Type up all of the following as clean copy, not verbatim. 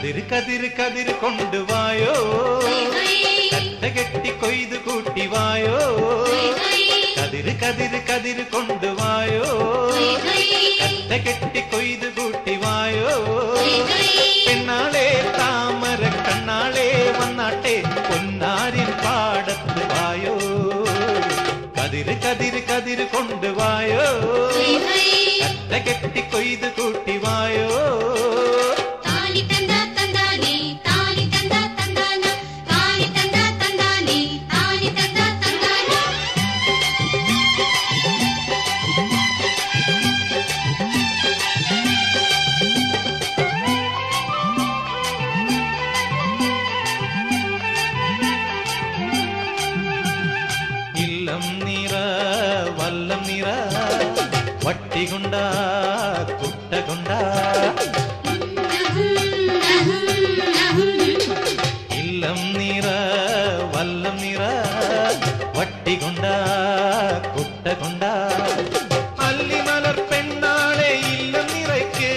കതിര് കതിര് കതിര് കൊണ്ടുവായോ കട്ട കെട്ടി കൊയ്തു കൂട്ടിവായോ കതിര് കതിര് കതിര് കൊണ്ടുവായോ കട്ട കെട്ടി കൊയ്തു കൂട്ടിവായോ പെണ്ണാളെ താമര കണ്ണാളെ വന്നാട്ടെ പൊന്നാരിൻ പാടത്ത് വായോ കതിര് കതിര് കതിര് കൊണ്ടുവായോ കട്ട കെട്ടി കൊയ്തു കൂട്ടിവായോ വല്ലം നിറ വട്ടികൊണ്ട കുട്ടകൊണ്ട ഇല്ലം നിറ വല്ലം നിറ വട്ടികൊണ്ട കുട്ടകൊണ്ട അല്ലിമലർ പെണ്ണാളെ ഇല്ലം നിറയ്ക്ക്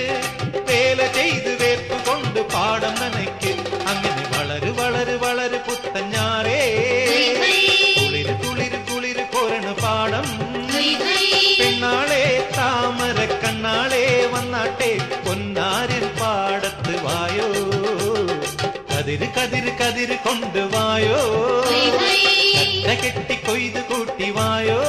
വേല ചെയ്ത് വേർപ്പ് കൊണ്ട് പാടം നനയ്ക്ക് അങ്ങനെ വളര് വളര് വളര് പുത്തഞ്ഞാറേ പാടം പെണ്ണാളെ താമര കണ്ണാളെ വന്നാട്ടെ പൊന്നാരിൻ പാടത്ത് വായോ കതിര് കതിര് കതിര് കൊണ്ടുവായോ കട്ട കെട്ടി കൊയ്ത് കൂട്ടിവായോ